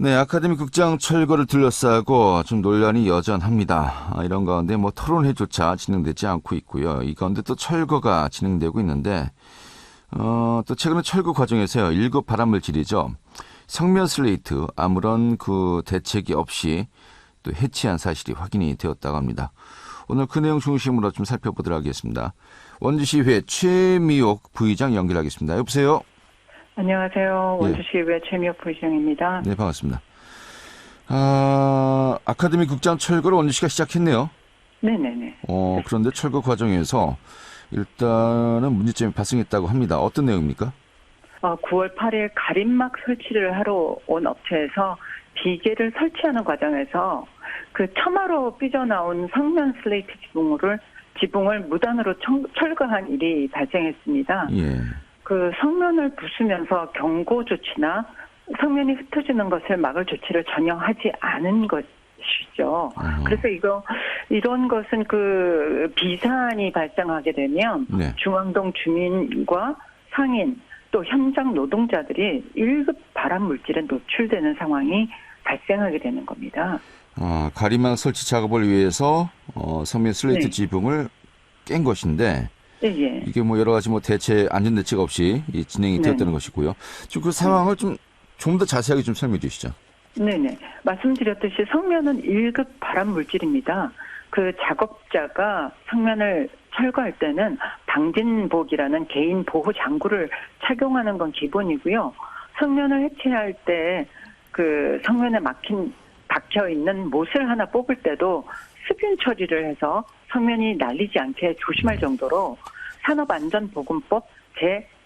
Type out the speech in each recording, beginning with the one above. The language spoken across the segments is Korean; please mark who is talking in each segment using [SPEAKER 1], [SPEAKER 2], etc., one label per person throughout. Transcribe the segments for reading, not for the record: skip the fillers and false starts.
[SPEAKER 1] 네, 아카데미 극장 철거를 둘러싸고 좀 논란이 여전합니다. 이런 가운데 토론회조차 진행되지 않고 있고요. 이 가운데 또 철거가 진행되고 있는데, 또 최근에 철거 과정에서요, 1급 발암물질이죠. 성면 슬레이트, 아무런 그 대책이 없이 또 해치한 사실이 확인이 되었다고 합니다. 오늘 그 내용 중심으로 좀 살펴보도록 하겠습니다. 원주시의회 최미옥 부의장 연결하겠습니다. 여보세요?
[SPEAKER 2] 안녕하세요.
[SPEAKER 1] 예.
[SPEAKER 2] 원주시의회 최미옥 부의장입니다.
[SPEAKER 1] 네, 반갑습니다. 아카데미 극장 철거를 원주시가 시작했네요.
[SPEAKER 2] 네네네.
[SPEAKER 1] 그런데 철거 과정에서 일단은 문제점이 발생했다고 합니다. 어떤 내용입니까?
[SPEAKER 2] 9월 8일 가림막 설치를 하러 온 업체에서 비계를 설치하는 과정에서 그 처마로 삐져나온 성면 슬레이트 지붕을 무단으로 철거한 일이 발생했습니다.
[SPEAKER 1] 예.
[SPEAKER 2] 그 성면을 부수면서 경고 조치나 성면이 흩어지는 것을 막을 조치를 전혀 하지 않은 것이죠. 그래서 이런 것은 그 비산이 발생하게 되면
[SPEAKER 1] 네.
[SPEAKER 2] 중앙동 주민과 상인 또 현장 노동자들이 1급 발암 물질에 노출되는 상황이 발생하게 되는 겁니다.
[SPEAKER 1] 가림막 설치 작업을 위해서 성면 슬레이트
[SPEAKER 2] 네.
[SPEAKER 1] 지붕을 깬 것인데
[SPEAKER 2] 예.
[SPEAKER 1] 이게 여러 가지 안전 대책 없이 진행이 되었다는 것이고요. 지금 그 상황을 좀 더 자세하게 좀 설명해 주시죠.
[SPEAKER 2] 네네. 말씀드렸듯이 성면은 1급 발암 물질입니다. 그 작업자가 성면을 철거할 때는 방진복이라는 개인 보호 장구를 착용하는 건 기본이고요. 성면을 해체할 때 그 성면에 박혀 있는 못을 하나 뽑을 때도 습균 처리를 해서 성면이 날리지 않게 조심할 정도로 산업안전보건법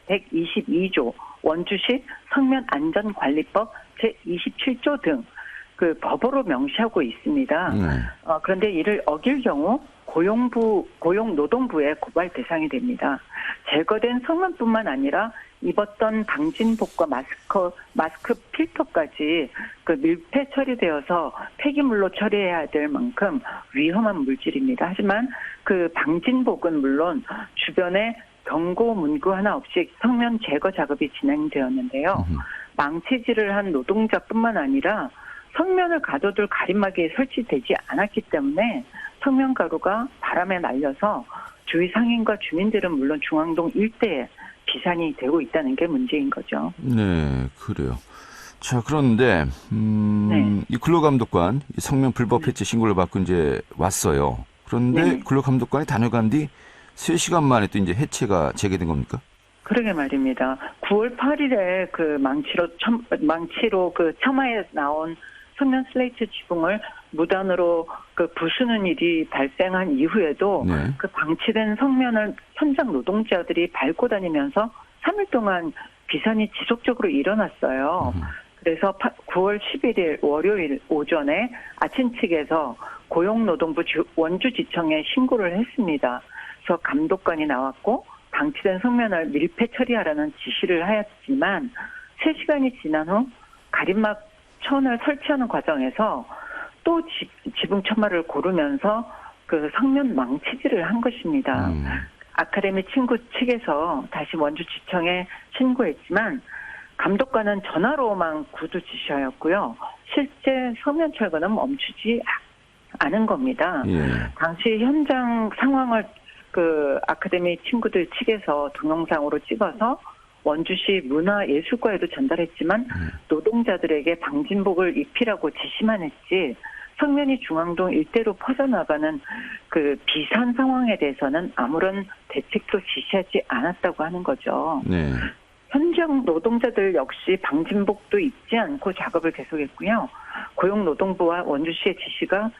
[SPEAKER 2] 제122조, 원주시 성면안전관리법 제27조 등 그 법으로 명시하고 있습니다. 그런데 이를 어길 경우 고용노동부의 고발 대상이 됩니다. 제거된 성면뿐만 아니라 입었던 방진복과 마스크 필터까지 그 밀폐 처리되어서 폐기물로 처리해야 될 만큼 위험한 물질입니다. 하지만 그 방진복은 물론 주변에 경고 문구 하나 없이 성면 제거 작업이 진행되었는데요. 망치질을 한 노동자뿐만 아니라 성면을 가둬둘 가림막이 설치되지 않았기 때문에 성면 가루가 바람에 날려서 주위 상인과 주민들은 물론 중앙동 일대에 비산이 되고 있다는 게 문제인 거죠.
[SPEAKER 1] 네, 그래요. 자, 그런데
[SPEAKER 2] 네.
[SPEAKER 1] 이 근로감독관 성면 불법 해체 신고를 받고 이제 왔어요. 그런데
[SPEAKER 2] 네.
[SPEAKER 1] 근로감독관이 다녀간 뒤 3시간 만에 또 이제 해체가 재개된 겁니까?
[SPEAKER 2] 그러게 말입니다. 9월 8일에 그 망치로 그 처마에 나온 성면 슬레이트 지붕을 무단으로 그 부수는 일이 발생한 이후에도
[SPEAKER 1] 네.
[SPEAKER 2] 그 방치된 성면을 현장 노동자들이 밟고 다니면서 3일 동안 비산이 지속적으로 일어났어요. 그래서 9월 11일 월요일 오전에 아침 측에서 고용노동부 원주지청에 신고를 했습니다. 그래서 감독관이 나왔고 방치된 성면을 밀폐 처리하라는 지시를 하였지만 3시간이 지난 후 가림막 천을 설치하는 과정에서 또 지붕 처마를 고르면서 그 성면 망치질을 한 것입니다. 아카데미 친구 측에서 다시 원주지청에 신고했지만 감독관은 전화로만 구두 지시하였고요. 실제 성면 철거는 멈추지 않은 겁니다.
[SPEAKER 1] 예.
[SPEAKER 2] 당시 현장 상황을 그 아카데미 친구들 측에서 동영상으로 찍어서 원주시 문화예술과에도 전달했지만 노동자들에게 방진복을 입히라고 지시만 했지 성면이 중앙동 일대로 퍼져나가는 그 비산 상황에 대해서는 아무런 대책도 지시하지 않았다고 하는 거죠.
[SPEAKER 1] 네.
[SPEAKER 2] 현장 노동자들 역시 방진복도 입지 않고 작업을 계속했고요. 고용노동부와 원주시의 지시가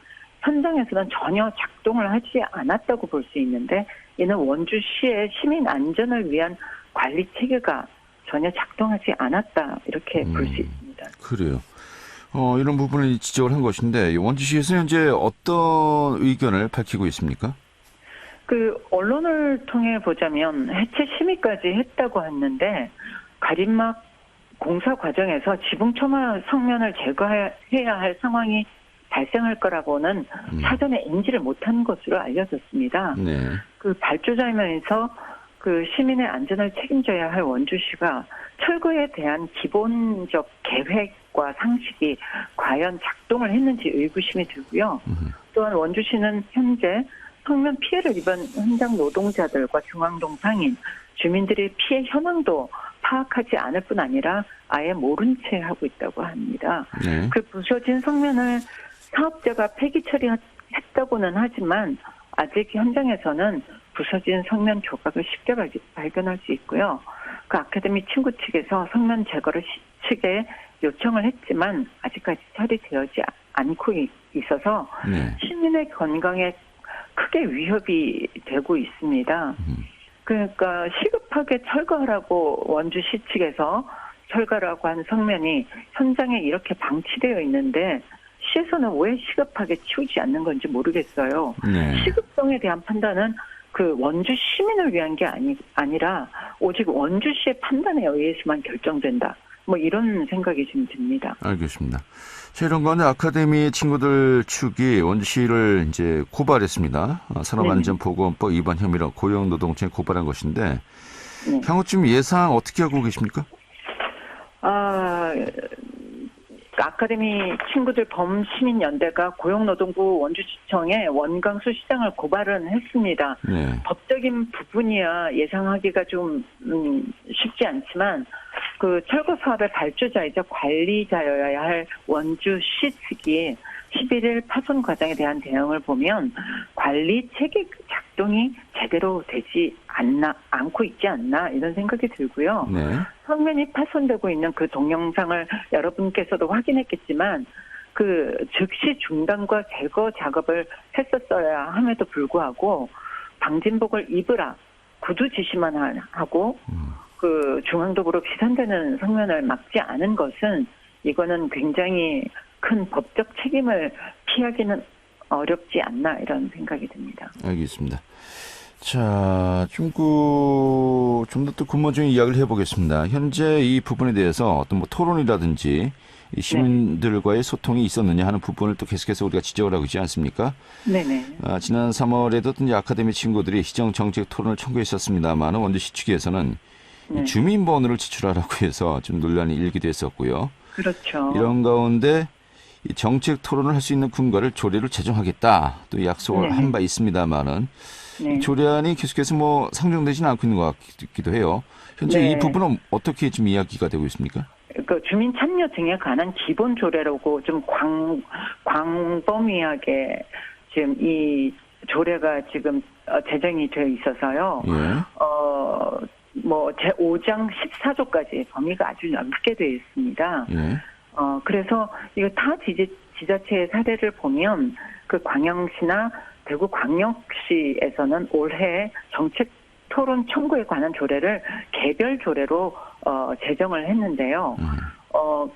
[SPEAKER 2] 현장에서는 전혀 작동을 하지 않았다고 볼 수 있는데 이는 원주시의 시민 안전을 위한 관리 체계가 전혀 작동하지 않았다 이렇게 볼 수 있습니다.
[SPEAKER 1] 그래요. 이런 부분을 지적을 한 것인데 원주시에서 현재 어떤 의견을 밝히고 있습니까?
[SPEAKER 2] 그 언론을 통해 보자면 해체 심의까지 했다고 했는데 가림막 공사 과정에서 지붕 처마 성면을 제거해야 할 상황이 발생할 거라고는 사전에 인지를 못한 것으로 알려졌습니다.
[SPEAKER 1] 네.
[SPEAKER 2] 그 발주자면에서 그 시민의 안전을 책임져야 할 원주시가 철거에 대한 기본적 계획 방진복과 상식이 과연 작동을 했는지 의구심이 들고요. 또한 원주시는 현재 성면 피해를 입은 현장 노동자들과 중앙동 상인, 주민들의 피해 현황도 파악하지 않을 뿐 아니라 아예 모른 채 하고 있다고 합니다.
[SPEAKER 1] 네.
[SPEAKER 2] 그 부서진 성면을 사업자가 폐기 처리했다고는 하지만 아직 현장에서는 부서진 성면 조각을 쉽게 발견할 수 있고요. 그 아카데미 친구 측에서 성면 제거를 측에 요청을 했지만 아직까지 처리되지 않고 있어서
[SPEAKER 1] 네.
[SPEAKER 2] 시민의 건강에 크게 위협이 되고 있습니다. 그러니까 시급하게 철거하라고 원주시 측에서 철거라고 한 성면이 현장에 이렇게 방치되어 있는데 시에서는 왜 시급하게 치우지 않는 건지 모르겠어요.
[SPEAKER 1] 네.
[SPEAKER 2] 시급성에 대한 판단은 그 원주 시민을 위한 게 아니라 오직 원주시의 판단에 의해서만 결정된다. 뭐 이런 생각이 좀 듭니다.
[SPEAKER 1] 알겠습니다. 자, 이런 건데 아카데미 친구들 측이 원주시를 이제 고발했습니다. 산업안전보건법 위반 혐의로 고용노동청에 고발한 것인데
[SPEAKER 2] 네.
[SPEAKER 1] 향후쯤 예상 어떻게 하고 계십니까?
[SPEAKER 2] 아카데미 친구들 범시민연대가 고용노동부 원주시청에 원광수 시장을 고발은 했습니다.
[SPEAKER 1] 네.
[SPEAKER 2] 법적인 부분이야 예상하기가 좀 쉽지 않지만 그 철거 사업의 발주자이자 관리자여야 할 원주시 측이 11일 파손 과정에 대한 대응을 보면 관리 체계 작동이 제대로 되지 않고 있지 않나 이런 생각이 들고요.
[SPEAKER 1] 네.
[SPEAKER 2] 성면이 파손되고 있는 그 동영상을 여러분께서도 확인했겠지만 그 즉시 중단과 제거 작업을 했었어야 함에도 불구하고 방진복을 입으라 구두 지시만 하고 그 중앙도로로 피산되는 성면을 막지 않은 것은 이거는 굉장히 큰 법적 책임을 피하기는 어렵지 않나 이런 생각이 듭니다.
[SPEAKER 1] 알겠습니다. 자, 좀 더 또 근본적인 이야기를 해보겠습니다. 현재 이 부분에 대해서 어떤 뭐 토론이라든지 이 시민들과의 소통이 있었느냐 하는 부분을 또 계속해서 우리가 지적을 하고 있지 않습니까?
[SPEAKER 2] 네네.
[SPEAKER 1] 지난 3월에도 이제 아카데미 친구들이 시정 정책 토론을 청구했었습니다만 원주시 측에서는
[SPEAKER 2] 네.
[SPEAKER 1] 주민번호를 지출하라고 해서 좀 논란이 일기도 했었고요.
[SPEAKER 2] 그렇죠.
[SPEAKER 1] 이런 가운데 이 정책 토론을 할 수 있는 근거를 조례를 제정하겠다 또 약속을 한 바 있습니다만은
[SPEAKER 2] 네.
[SPEAKER 1] 조례안이 계속해서 뭐 상정되지는 않고 있는 것 같기도 해요. 현재
[SPEAKER 2] 네.
[SPEAKER 1] 이 부분은 어떻게 지금 이야기가 되고 있습니까?
[SPEAKER 2] 그 주민 참여 등에 관한 기본 조례라고 좀 광범위하게 지금 이 조례가 지금 제정이 되어 있어서요.
[SPEAKER 1] 예.
[SPEAKER 2] 뭐 제5장 14조까지 범위가 아주 넓게 되어 있습니다.
[SPEAKER 1] 예.
[SPEAKER 2] 그래서 이거 타 지자체의 사례를 보면 그 광양시나 대구 광역시에서는 올해 정책 토론 청구에 관한 조례를 개별 조례로 제정을 했는데요.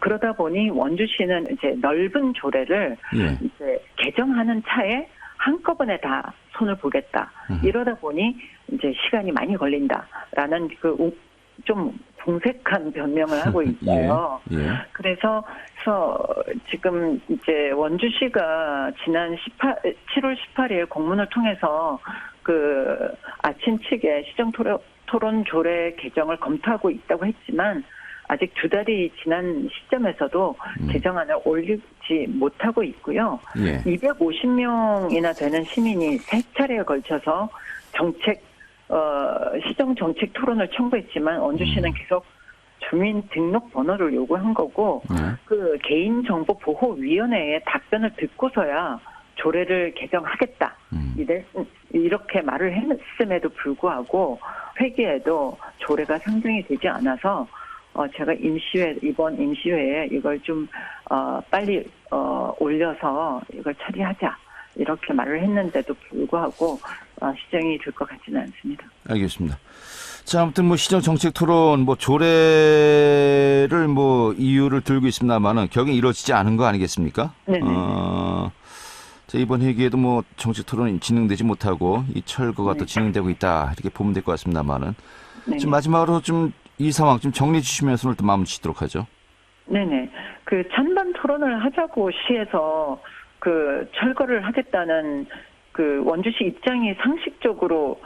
[SPEAKER 2] 그러다 보니 원주시는 이제 넓은 조례를
[SPEAKER 1] 예.
[SPEAKER 2] 이제 개정하는 차에 한꺼번에 다 손을 보겠다. 이러다 보니 이제 시간이 많이 걸린다라는 그 좀 궁색한 변명을 하고 있어요.
[SPEAKER 1] 예. 예.
[SPEAKER 2] 그래서 지금 이제 원주시가 지난 7월 18일 공문을 통해서 그 아친 측에 시정 토론 조례 개정을 검토하고 있다고 했지만 아직 2달이 지난 시점에서도 개정안을 올리지 못하고 있고요.
[SPEAKER 1] 예.
[SPEAKER 2] 250명이나 되는 시민이 3차례에 걸쳐서 시정 정책 토론을 청구했지만 원주시는 계속 주민 등록번호를 요구한 거고 그 개인정보보호위원회의 답변을 듣고서야 조례를 개정하겠다. 이렇게 말을 했음에도 불구하고 회기에도 조례가 상정이 되지 않아서 제가 이번 임시회에 이걸 좀 빨리 올려서 이걸 처리하자 이렇게 말을 했는데도 불구하고 시정이 될 것 같지는 않습니다.
[SPEAKER 1] 알겠습니다. 자, 아무튼 뭐 시정 정책 토론 뭐 조례를 뭐 이유를 들고 있습니다만은 결국엔 이루어지지 않은 거 아니겠습니까?
[SPEAKER 2] 네네.
[SPEAKER 1] 자, 이번 회기에도 뭐 정책 토론이 진행되지 못하고 이 철거가 또 진행되고 있다 이렇게 보면 될 것 같습니다만은 좀 마지막으로 좀 이 상황 좀 정리해 주시면서 오늘 또 마무리 짓도록 하죠.
[SPEAKER 2] 네네. 그 찬반 토론을 하자고 시에서 그 철거를 하겠다는 그 원주시 입장이 상식적으로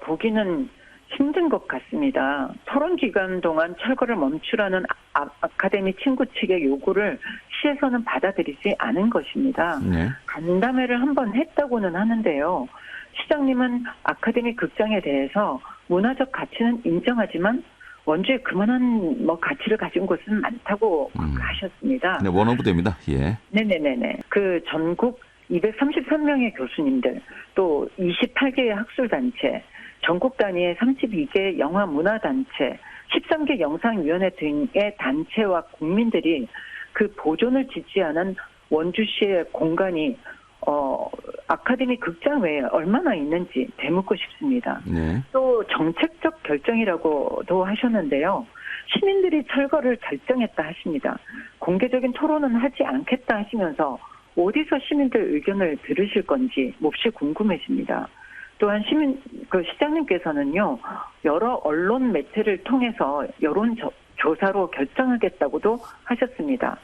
[SPEAKER 2] 보기는 힘든 것 같습니다. 토론 기간 동안 철거를 멈추라는 아카데미 친구 측의 요구를 시에서는 받아들이지 않은 것입니다.
[SPEAKER 1] 네.
[SPEAKER 2] 간담회를 한 번 했다고는 하는데요. 시장님은 아카데미 극장에 대해서 문화적 가치는 인정하지만 원주에 그만한 가치를 가진 곳은 많다고 하셨습니다.
[SPEAKER 1] 네, 원어부대입니다. 예.
[SPEAKER 2] 네네네네. 그 전국 233명의 교수님들, 또 28개의 학술단체, 전국 단위의 32개 영화문화단체, 13개 영상위원회 등의 단체와 국민들이 그 보존을 지지하는 원주시의 공간이 아카데미 극장 외에 얼마나 있는지 되묻고 싶습니다.
[SPEAKER 1] 네.
[SPEAKER 2] 또 정책적 결정이라고도 하셨는데요. 시민들이 철거를 결정했다 하십니다. 공개적인 토론은 하지 않겠다 하시면서 어디서 시민들 의견을 들으실 건지 몹시 궁금해집니다. 또한 시장님께서는요, 여러 언론 매체를 통해서 여론 조사로 결정하겠다고도 하셨습니다.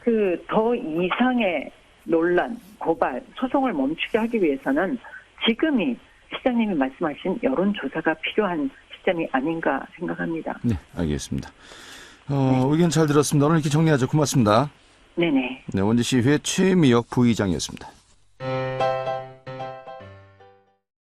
[SPEAKER 2] 그 더 이상의 논란, 고발, 소송을 멈추게 하기 위해서는 지금이 시장님이 말씀하신 여론조사가 필요한 시점이 아닌가 생각합니다.
[SPEAKER 1] 네, 알겠습니다. 의견 잘 들었습니다. 오늘 이렇게 정리하죠. 고맙습니다.
[SPEAKER 2] 네네.
[SPEAKER 1] 네, 원주시의회 최미혁 부의장이었습니다.